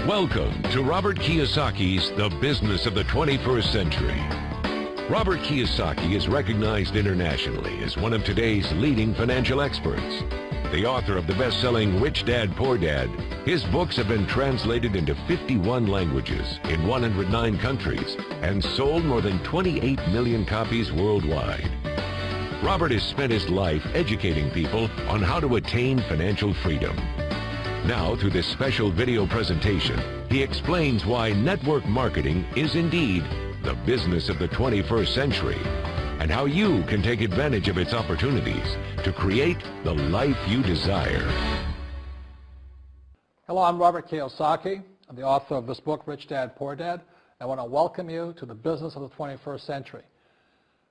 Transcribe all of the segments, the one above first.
Welcome to Robert Kiyosaki's The Business of the 21st Century. Robert Kiyosaki is recognized internationally as one of today's leading financial experts. The author of the best-selling Rich Dad, Poor Dad, his books have been translated into 51 languages in 109 countries and sold more than 28 million copies worldwide. Robert has spent his life educating people on how to attain financial freedom. Now, through this special video presentation, he explains why network marketing is indeed the business of the 21st century and how you can take advantage of its opportunities to create the life you desire. Hello, I'm Robert Kiyosaki. I'm the author of this book, Rich Dad, Poor Dad. I want to welcome you to the business of the 21st century.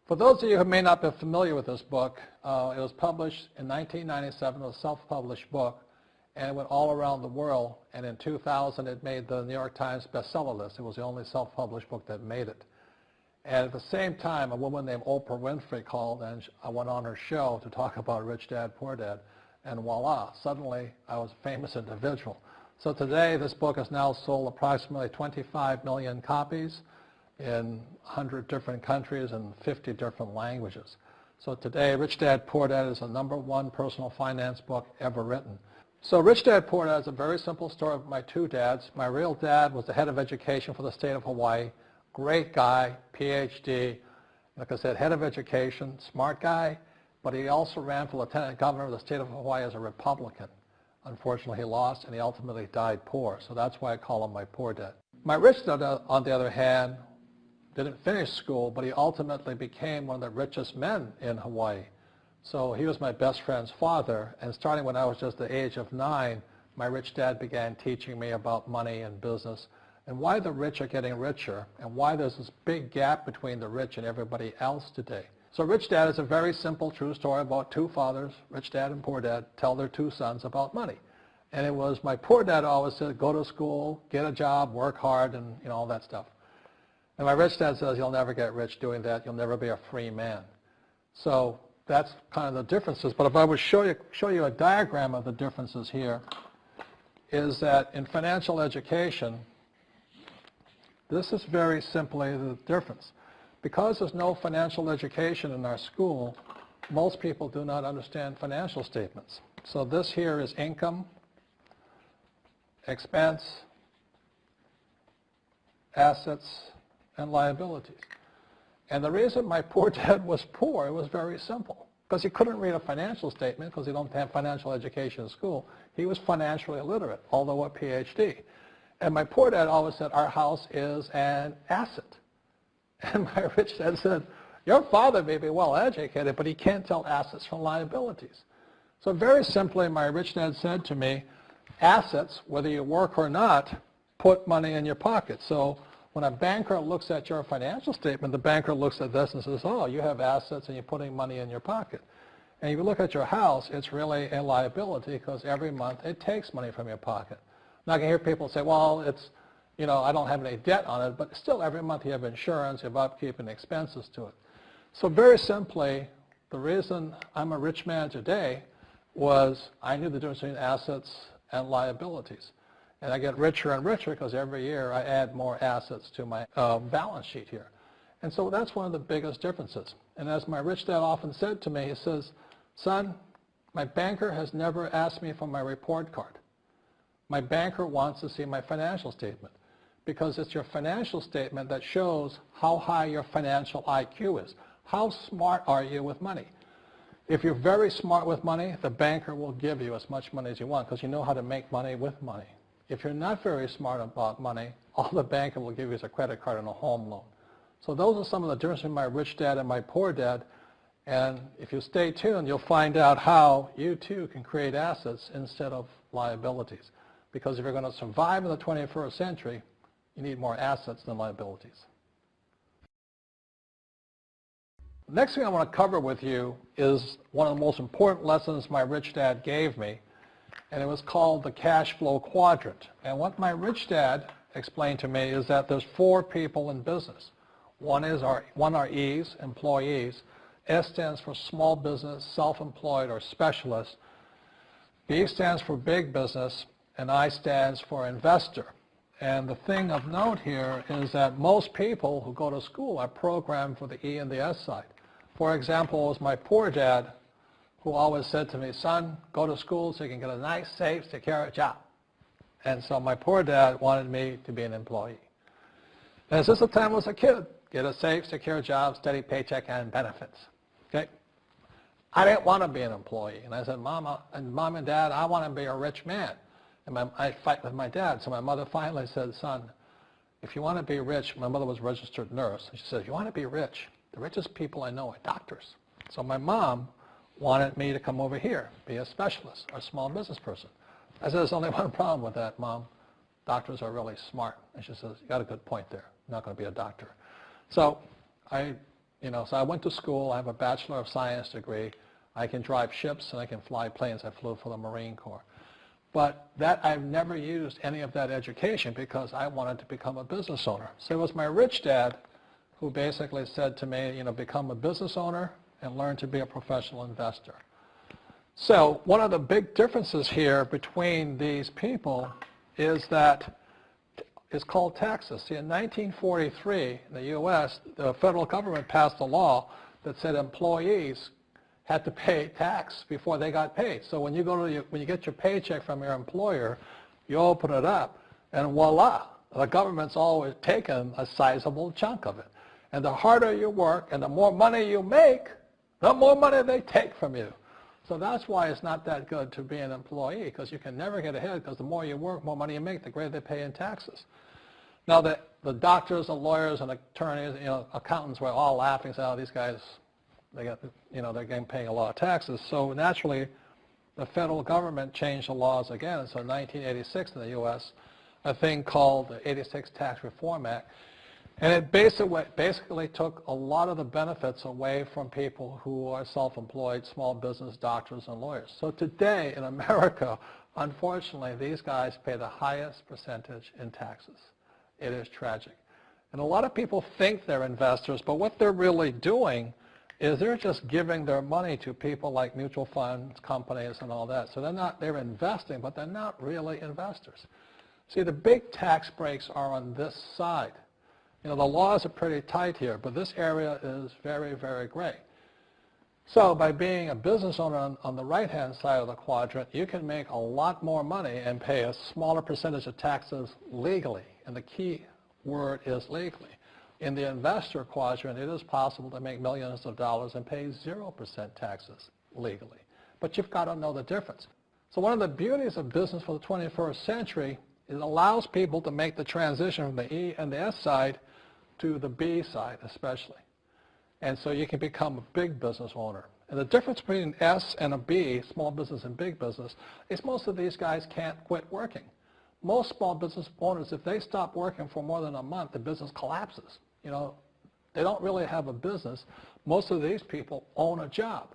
For those of you who may not be familiar with this book, it was published in 1997. It was a self-published book, and it went all around the world, and in 2000 it made the New York Times bestseller list. It was the only self-published book that made it. And at the same time, a woman named Oprah Winfrey called, and I went on her show to talk about Rich Dad, Poor Dad, and voila, suddenly I was a famous individual. So today this book has now sold approximately 25 million copies in 100 different countries and 50 different languages. So today, Rich Dad, Poor Dad is the #1 personal finance book ever written. So Rich Dad, Poor Dad is a very simple story of my two dads. My real dad was the head of education for the state of Hawaii. Great guy, PhD, like I said, head of education, smart guy, but he also ran for lieutenant governor of the state of Hawaii as a Republican. Unfortunately, he lost, and he ultimately died poor, so that's why I call him my poor dad. My rich dad, on the other hand, didn't finish school, but he ultimately became one of the richest men in Hawaii. So he was my best friend's father, and starting when I was just the age of 9, my rich dad began teaching me about money and business and why the rich are getting richer and why there's this big gap between the rich and everybody else today. So Rich Dad is a very simple, true story about two fathers, Rich Dad and Poor Dad, tell their two sons about money. And it was my poor dad always said, go to school, get a job, work hard, and all that stuff. And my rich dad says, you'll never get rich doing that. You'll never be a free man. So that's kind of the differences. But if I would show you a diagram of the differences here, is that in financial education, this is very simply the difference. Because there's no financial education in our school, most people do not understand financial statements. So this here is income, expense, assets, and liabilities. And the reason my poor dad was poor, it was very simple. Because he couldn't read a financial statement because he don't have financial education in school. He was financially illiterate, although a PhD. And my poor dad always said, our house is an asset. And my rich dad said, your father may be well educated, but he can't tell assets from liabilities. So very simply, my rich dad said to me, assets, whether you work or not, put money in your pocket. So when a banker looks at your financial statement, the banker looks at this and says, oh, you have assets and you're putting money in your pocket. And if you look at your house, it's really a liability because every month it takes money from your pocket. Now I can hear people say, well, it's, I don't have any debt on it, but still every month you have insurance, you have upkeep and expenses to it. So very simply, the reason I'm a rich man today was I knew the difference between assets and liabilities. And I get richer and richer because every year I add more assets to my balance sheet here. And so that's one of the biggest differences. And as my rich dad often said to me, he says, son, my banker has never asked me for my report card. My banker wants to see my financial statement because it's your financial statement that shows how high your financial IQ is. How smart are you with money? If you're very smart with money, the banker will give you as much money as you want because you know how to make money with money. If you're not very smart about money, all the banker will give you is a credit card and a home loan. So those are some of the differences between my rich dad and my poor dad. And if you stay tuned, you'll find out how you too can create assets instead of liabilities. Because if you're going to survive in the 21st century, you need more assets than liabilities. The next thing I want to cover with you is one of the most important lessons my rich dad gave me, and it was called the cash flow quadrant. And what my rich dad explained to me is that there's 4 people in business. One are E's, employees. S stands for small business, self-employed, or specialist. B stands for big business, and I stands for investor. And the thing of note here is that most people who go to school are programmed for the E and the S side. For example, it was my poor dad who always said to me, son, go to school so you can get a nice, safe, secure job. And so my poor dad wanted me to be an employee. And since the time I was a kid, get a safe, secure job, steady paycheck, and benefits. Okay? I didn't want to be an employee. And I said, Mom and Dad, I want to be a rich man. And I fight with my dad. So my mother finally said, son, if you want to be rich, my mother was a registered nurse. And she said, if you want to be rich, the richest people I know are doctors. So my mom wanted me to come over here, be a specialist or a small business person. I said, there's only one problem with that, Mom. Doctors are really smart. And she says, you got a good point there. I'm not going to be a doctor. So I went to school. I have a Bachelor of Science degree. I can drive ships and I can fly planes. I flew for the Marine Corps. But I've never used any of that education because I wanted to become a business owner. So it was my rich dad who basically said to me, become a business owner and learn to be a professional investor. So one of the big differences here between these people is that it's called taxes. See, in 1943 in the U.S., the federal government passed a law that said employees had to pay tax before they got paid. So when you get your paycheck from your employer, you open it up, and voila, the government's always taken a sizable chunk of it. And the harder you work and the more money you make, the more money they take from you. So that's why it's not that good to be an employee, because you can never get ahead, because the more you work, more money you make, the greater they pay in taxes. Now, the doctors and lawyers and attorneys, accountants were all laughing, saying, oh, these guys, they're getting paying a lot of taxes. So naturally, the federal government changed the laws again. And so in 1986 in the U.S., a thing called the 86 Tax Reform Act, and it basically took a lot of the benefits away from people who are self-employed, small business, doctors, and lawyers. So today in America, unfortunately, these guys pay the highest percentage in taxes. It is tragic. And a lot of people think they're investors, but what they're really doing is they're just giving their money to people like mutual funds, companies, and all that. So they're investing, but they're not really investors. See, the big tax breaks are on this side. The laws are pretty tight here, but this area is very, very gray. So by being a business owner on the right-hand side of the quadrant, you can make a lot more money and pay a smaller percentage of taxes legally. And the key word is legally. In the investor quadrant, it is possible to make millions of dollars and pay 0% taxes legally. But you've got to know the difference. So one of the beauties of business for the 21st century is it allows people to make the transition from the E and the S side to the B side especially. And so you can become a big business owner. And the difference between an S and a B, small business and big business, is most of these guys can't quit working. Most small business owners, if they stop working for more than a month, the business collapses. They don't really have a business. Most of these people own a job.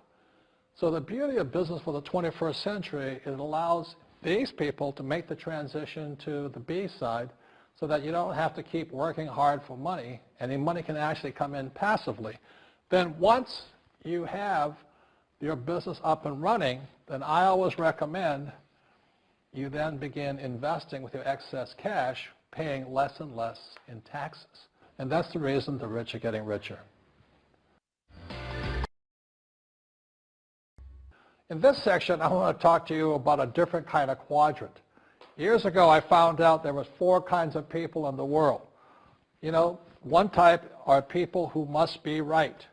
So the beauty of business for the 21st century is it allows these people to make the transition to the B side so that you don't have to keep working hard for money, and the money can actually come in passively. Then once you have your business up and running, then I always recommend you then begin investing with your excess cash, paying less and less in taxes. And that's the reason the rich are getting richer. In this section, I want to talk to you about a different kind of quadrant. Years ago, I found out there was 4 kinds of people in the world. One type are people who must be right.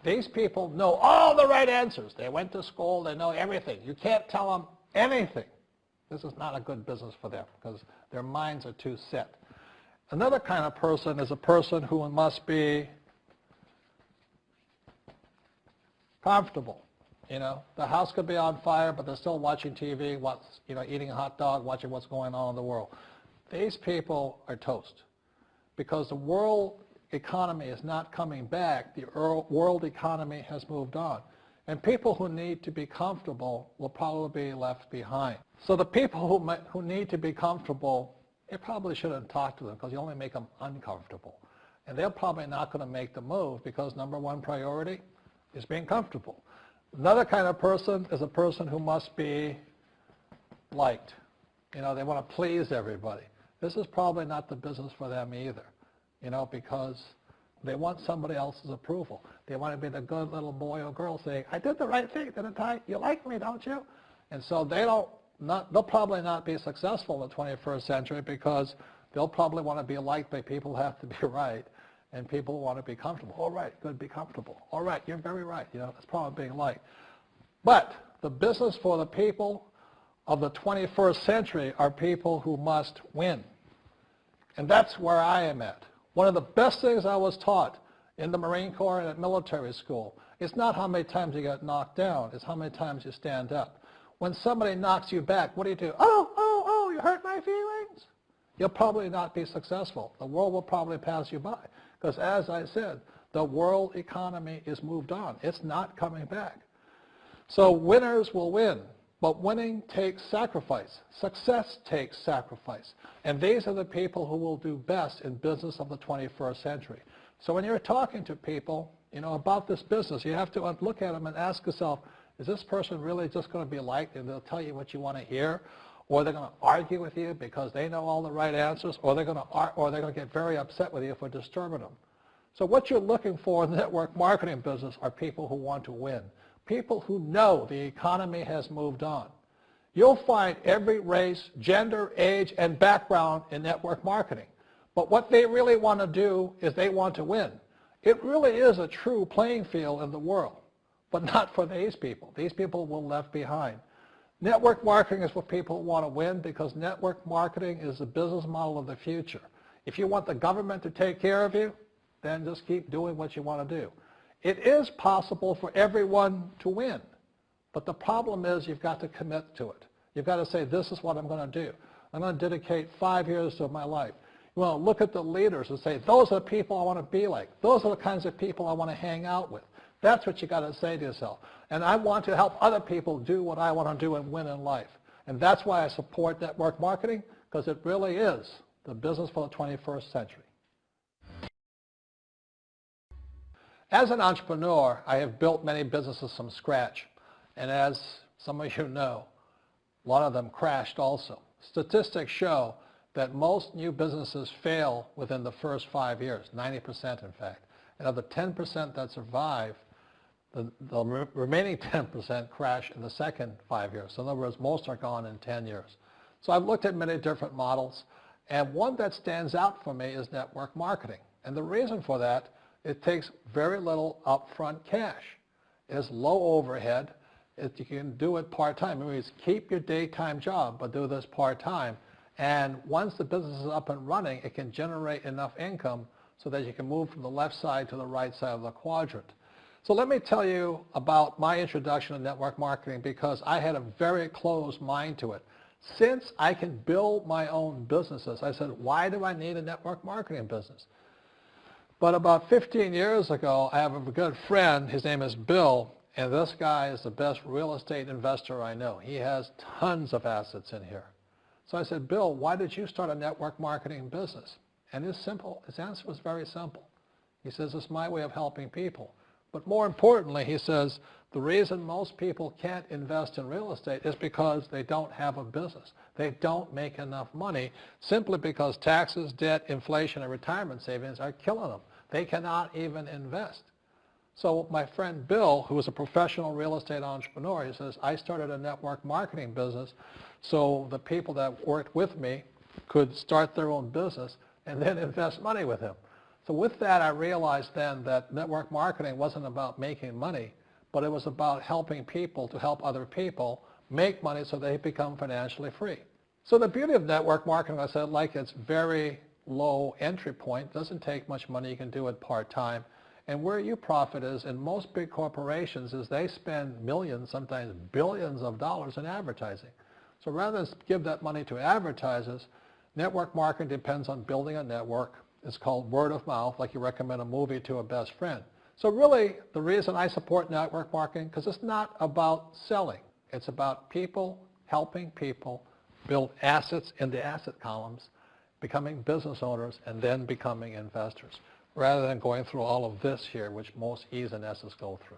These people know all the right answers. They went to school. They know everything. You can't tell them anything. This is not a good business for them because their minds are too set. Another kind of person is a person who must be comfortable. The house could be on fire, but they're still watching TV, eating a hot dog, watching what's going on in the world. These people are toast because the world economy is not coming back. The world economy has moved on. And people who need to be comfortable will probably be left behind. So the people who need to be comfortable, you probably shouldn't talk to them because you only make them uncomfortable. And they're probably not going to make the move because number 1 priority is being comfortable. Another kind of person is a person who must be liked. They want to please everybody. this is probably not the business for them either, because they want somebody else's approval. They want to be the good little boy or girl saying, I did the right thing, didn't I? You like me, don't you? And so they'll probably not be successful in the 21st century because they'll probably want to be liked by people who have to be right, and people want to be comfortable. All right, good, be comfortable. All right, you're very right. That's probably being liked. But the business for the people of the 21st century are people who must win. And that's where I am at. One of the best things I was taught in the Marine Corps and at military school, it's not how many times you get knocked down, it's how many times you stand up. When somebody knocks you back, what do? Oh, you hurt my feelings? You'll probably not be successful. The world will probably pass you by. Because as I said, the world economy is moved on. It's not coming back. So winners will win. But winning takes sacrifice. Success takes sacrifice. And these are the people who will do best in business of the 21st century. So when you're talking to people, about this business, you have to look at them and ask yourself, is this person really just going to be liked and they'll tell you what you want to hear? Or they're going to argue with you because they know all the right answers? Or they're going to get very upset with you for disturbing them? So what you're looking for in the network marketing business are people who want to win. People who know the economy has moved on. You'll find every race, gender, age, and background in network marketing. But what they really want to do is they want to win. It really is a true playing field in the world, but not for these people. These people will be left behind. Network marketing is for people who want to win because network marketing is the business model of the future. If you want the government to take care of you, then just keep doing what you want to do. It is possible for everyone to win, but the problem is you've got to commit to it. You've got to say, this is what I'm going to do. I'm going to dedicate 5 years of my life. You want to look at the leaders and say, those are the people I want to be like. Those are the kinds of people I want to hang out with. That's what you got to say to yourself. And I want to help other people do what I want to do and win in life. And that's why I support network marketing, because it really is the business for the 21st century. As an entrepreneur, I have built many businesses from scratch. And as some of you know, a lot of them crashed also. Statistics show that most new businesses fail within the first 5 years, 90% in fact. And of the 10% that survive, the remaining 10% crash in the second 5 years. So in other words, most are gone in 10 years. So I've looked at many different models, and one that stands out for me is network marketing. And the reason for that, it takes very little upfront cash. It's low overhead. You can do it part-time. It means keep your daytime job, but do this part-time. And once the business is up and running, it can generate enough income so that you can move from the left side to the right side of the quadrant. So let me tell you about my introduction to network marketing, because I had a very closed mind to it. Since I can build my own businesses, I said, why do I need a network marketing business? But about 15 years ago, I have a good friend, his name is Bill, and this guy is the best real estate investor I know. He has tons of assets in here. So I said, Bill, why did you start a network marketing business? And his answer was very simple. He says, it's my way of helping people. But more importantly, he says, the reason most people can't invest in real estate is because they don't have a business. They don't make enough money simply because taxes, debt, inflation, and retirement savings are killing them. They cannot even invest. So my friend Bill, who is a professional real estate entrepreneur, he says, I started a network marketing business so the people that worked with me could start their own business and then invest money with him. So with that, I realized then that network marketing wasn't about making money, but it was about helping people to help other people make money so they become financially free. So the beauty of network marketing, I said, like it's very low entry point, doesn't take much money, you can do it part-time. And where you profit is in most big corporations is they spend millions, sometimes billions of dollars in advertising. So rather than give that money to advertisers, network marketing depends on building a network. It's called word of mouth, like you recommend a movie to a best friend. So really, the reason I support network marketing, because it's not about selling. It's about people helping people build assets in the asset columns, becoming business owners, and then becoming investors, rather than going through all of this here, which most E's and S's go through.